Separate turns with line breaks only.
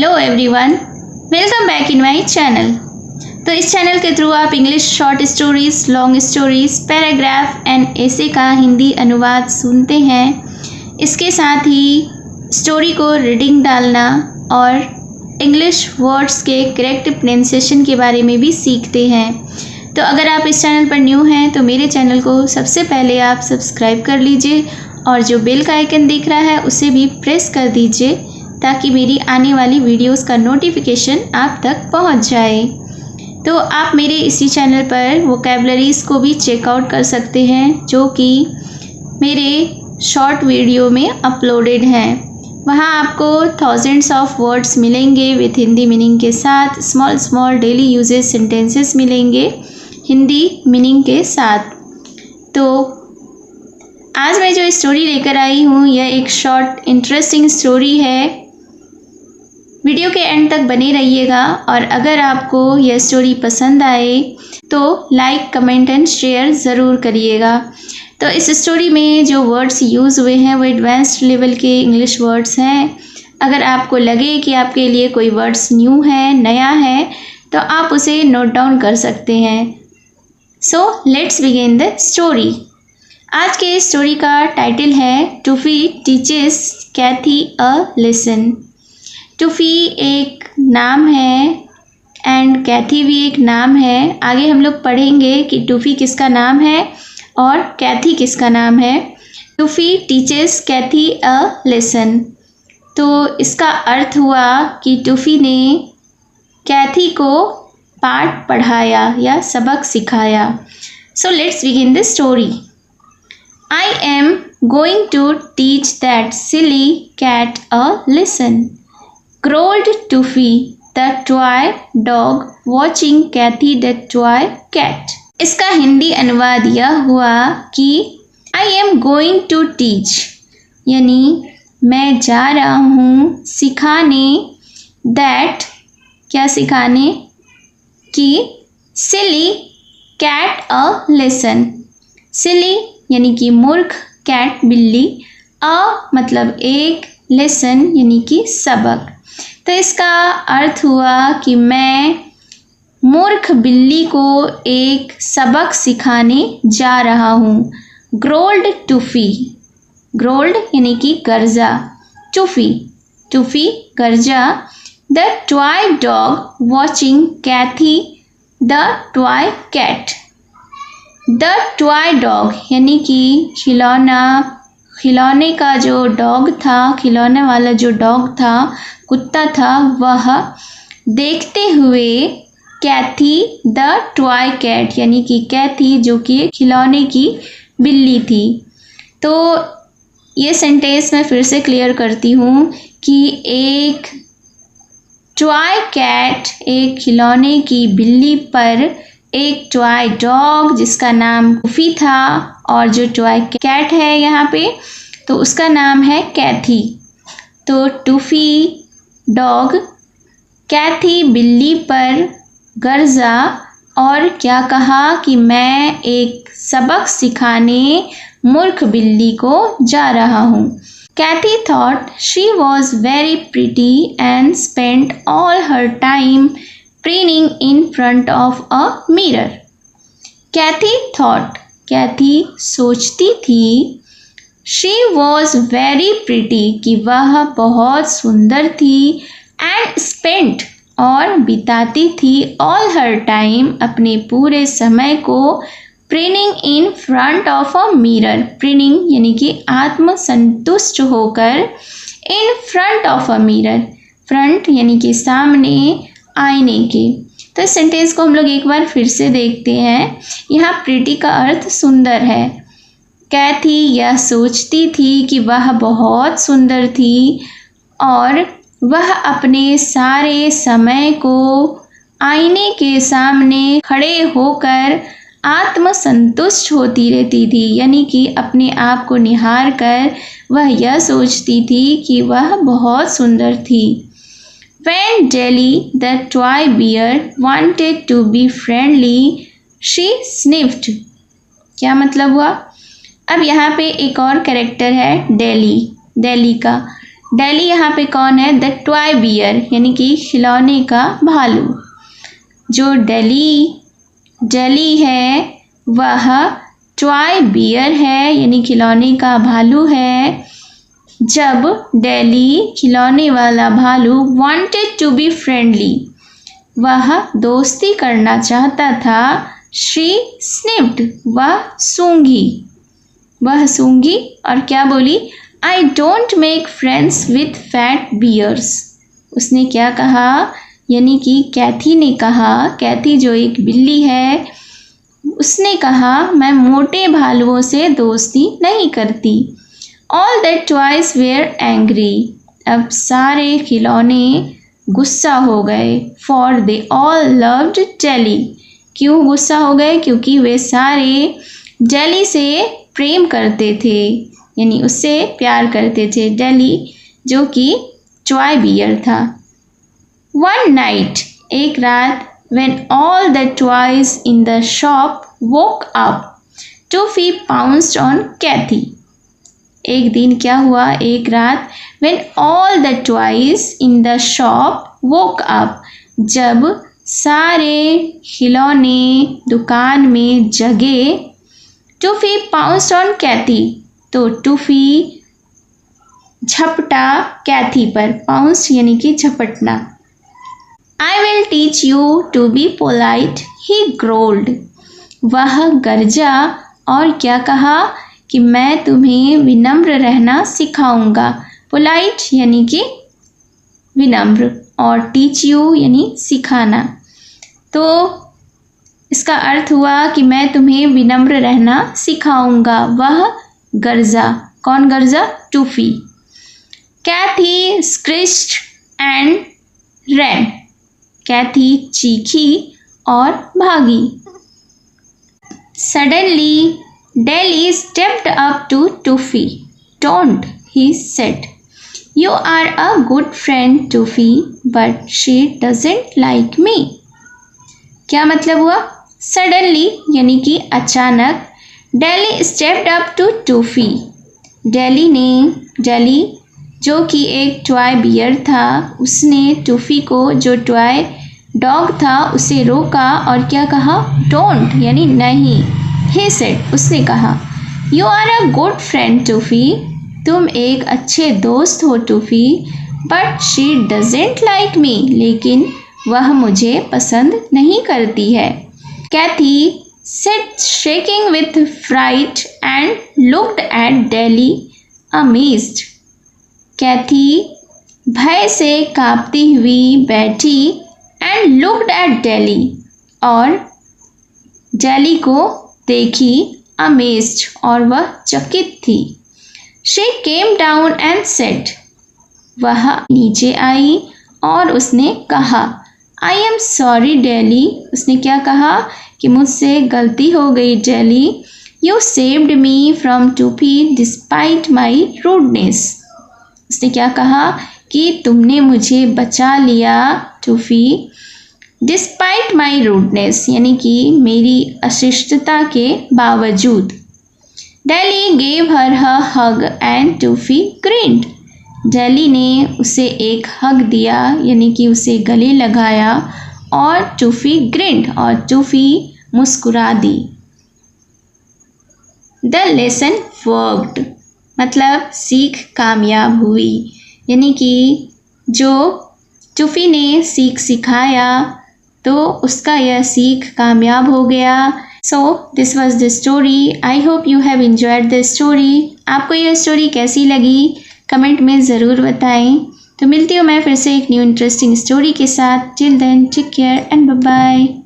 Hello everyone, welcome back in my channel. तो इस channel के थ्रू आप English short stories, long stories, paragraph and ऐसे का हिंदी अनुवाद सुनते हैं। इसके साथ ही स्टोरी को रीडिंग डालना और इंग्लिश वर्ड्स के करेक्ट प्रोनाउंसिएशन के बारे में भी सीखते हैं। तो अगर आप इस चैनल पर न्यू हैं तो मेरे चैनल को सबसे पहले आप सब्सक्राइब कर लीजिए और जो बेल का आइकन दिख रहा है उसे भी प्रेस कर दीजिए ताकि मेरी आने वाली वीडियोस का नोटिफिकेशन आप तक पहुंच जाए। तो आप मेरे इसी चैनल पर वोकैबुलरीज़ को भी चेकआउट कर सकते हैं जो कि मेरे शॉर्ट वीडियो में अपलोडेड हैं। वहां आपको थाउजेंड्स ऑफ वर्ड्स मिलेंगे विथ हिंदी मीनिंग के साथ, small small daily usages sentences मिलेंगे हिंदी मीनिंग के साथ। तो आज मैं जो स्टोरी लेकर आई हूँ यह एक शॉर्ट इंटरेस्टिंग स्टोरी है। वीडियो के एंड तक बने रहिएगा और अगर आपको यह स्टोरी पसंद आए तो लाइक, कमेंट एंड शेयर ज़रूर करिएगा। तो इस स्टोरी में जो वर्ड्स यूज़ हुए हैं वो एडवांस्ड लेवल के इंग्लिश वर्ड्स हैं। अगर आपको लगे कि आपके लिए कोई वर्ड्स न्यू है, नया है, तो आप उसे नोट डाउन कर सकते हैं। So let's begin the story. आज के स्टोरी का टाइटल है टूफी टीचेस कैथी अ लेसन। टूफी एक नाम है एंड कैथी भी एक नाम है। आगे हम लोग पढ़ेंगे कि टूफी किसका नाम है और कैथी किसका नाम है। टूफी टीचेस कैथी अ लेसन। तो इसका अर्थ हुआ कि टूफी ने कैथी को पाठ पढ़ाया या सबक सिखाया। So let's begin the story. I am going to teach that silly cat a lesson, growled Toofy, the toy dog, watching Cathy the toy cat. इसका हिंदी अनुवाद यह हुआ कि I am going to teach, यानी मैं जा रहा हूँ सिखाने, that क्या सिखाने, कि silly cat a lesson. silly यानी कि मूर्ख, कैट बिल्ली, अ मतलब एक, लेसन यानी कि सबक। तो इसका अर्थ हुआ कि मैं मूर्ख बिल्ली को एक सबक सिखाने जा रहा हूँ। ग्रोल्ड टूफी, ग्रोल्ड यानी कि गर्जा, टूफी, टूफी गर्जा। The toy dog watching Kathy the toy cat. The toy dog यानी कि खिलौना, खिलौने का जो डॉग था, खिलौने वाला जो डॉग था, कुत्ता था, वह देखते हुए कैथी द टॉय कैट यानी कि कैथी जो कि खिलौने की बिल्ली थी। तो ये सेंटेंस मैं फिर से क्लियर करती हूँ कि एक टॉय कैट, एक खिलौने की बिल्ली पर एक टॉय डॉग जिसका नाम टूफी था और जो टॉय कैट है यहाँ पे तो उसका नाम है कैथी। तो टूफी डॉग कैथी बिल्ली पर गर्जा और क्या कहा कि मैं एक सबक सिखाने मूर्ख बिल्ली को जा रहा हूँ। कैथी thought she was very pretty and spent all her time preening in front of a mirror. Kaithi thought, कैथी सोचती थी, she was very pretty कि वह बहुत सुंदर थी, and spent और बिताती थी all her time अपने पूरे समय को preening in front of a mirror. preening यानी कि आत्मसंतुष्ट होकर, in front of a mirror, front यानी कि सामने आईने के। तो इस सेंटेंस को हम लोग एक बार फिर से देखते हैं। यहाँ प्रीटी का अर्थ सुंदर है। कैथी यह सोचती थी कि वह बहुत सुंदर थी और वह अपने सारे समय को आईने के सामने खड़े होकर आत्मसंतुष्ट होती रहती थी, यानी कि अपने आप को निहार कर वह यह सोचती थी कि वह बहुत सुंदर थी। When Jelly the toy bear wanted to be friendly, she sniffed. क्या मतलब हुआ? अब यहाँ पे एक और कैरेक्टर है डेली, डेली का। डेली यहाँ पे कौन है? द टॉय बियर यानी कि खिलौने का भालू। जो डेली है वह टॉय बियर है यानी खिलौने का भालू है। जब डेली खिलौने वाला भालू वांटेड टू बी फ्रेंडली, वह दोस्ती करना चाहता था। शी स्निफ्ड, वह सूंघी और क्या बोली? I don't make friends with fat bears. उसने क्या कहा? यानी कि कैथी ने कहा, कैथी जो एक बिल्ली है, उसने कहा मैं मोटे भालुओं से दोस्ती नहीं करती। All the toys were angry, अब सारे खिलौने गुस्सा हो गए। For they all loved jelly, क्यों गुस्सा हो गए? क्योंकि वे सारे जेली से प्रेम करते थे यानी उससे प्यार करते थे। डेली जो कि टॉय बियर था। वन नाइट, एक रात, when all the toys in the shop woke up, Tuffy pounced on Cathy. एक दिन क्या हुआ? एक रात, when all the toys in the shop woke up, जब सारे खिलौने दुकान में जगे, Tuffy pounced on Cathy, तो टूफी झपटा कैथी पर। पाउंस यानी कि झपटना। I will teach you to be polite, he growled. वह गरजा और क्या कहा? कि मैं तुम्हें विनम्र रहना सिखाऊंगा। पोलाइट यानी कि विनम्र और टीच यू यानी सिखाना। तो इसका अर्थ हुआ कि मैं तुम्हें विनम्र रहना सिखाऊंगा। वह गरजा। कौन गरजा? टूफी। कैथी स्क्रिच्ड एंड रैन, कैथी चीखी और भागी। Suddenly Daly stepped up to Toofy. Don't, he said, you are a good friend Toofy, but she doesn't like me. क्या मतलब हुआ? सडनली यानी कि अचानक, Daly stepped up to Toofy, Daly जो कि एक टॉय बियर था, उसने टूफी को जो टॉय डॉग था उसे रोका और क्या कहा? डोंट यानी नहीं। ही सेड, उसने कहा, you are a good friend Toofy, तुम एक अच्छे दोस्त हो Toofy, but she doesn't like me, लेकिन वह मुझे पसंद नहीं करती है। Kathy said shaking with fright and looked at Daly amazed. Kathy भय से कांपती हुई बैठी एंड लुक्ड एट डेली, और डेली को देखी, अमेज्ड और वह चकित थी। She came down and said, वह नीचे आई और उसने कहा, आई एम सॉरी डेली, उसने क्या कहा? कि मुझसे गलती हो गई Daly. You saved me from Toofy despite my rudeness, उसने क्या कहा? कि तुमने मुझे बचा लिया टूफी, डिस्पाइट माई रूडनेस यानी कि मेरी अशिष्टता के बावजूद। Daly gave her hug and Toofy grinned, Daly ने उसे एक हग दिया यानी कि उसे गले लगाया, और टूफी ग्रीन्ड और टूफी मुस्कुरा दी। द लेसन वर्कड मतलब सीख कामयाब हुई, यानी कि जो टूफी ने सीख सिखाया तो उसका यह सीख कामयाब हो गया। So this was the story. I hope you have enjoyed the story. आपको यह स्टोरी कैसी लगी कमेंट में ज़रूर बताएं। तो मिलती हूँ मैं फिर से एक न्यू इंटरेस्टिंग स्टोरी के साथ। Till then take care and bye bye.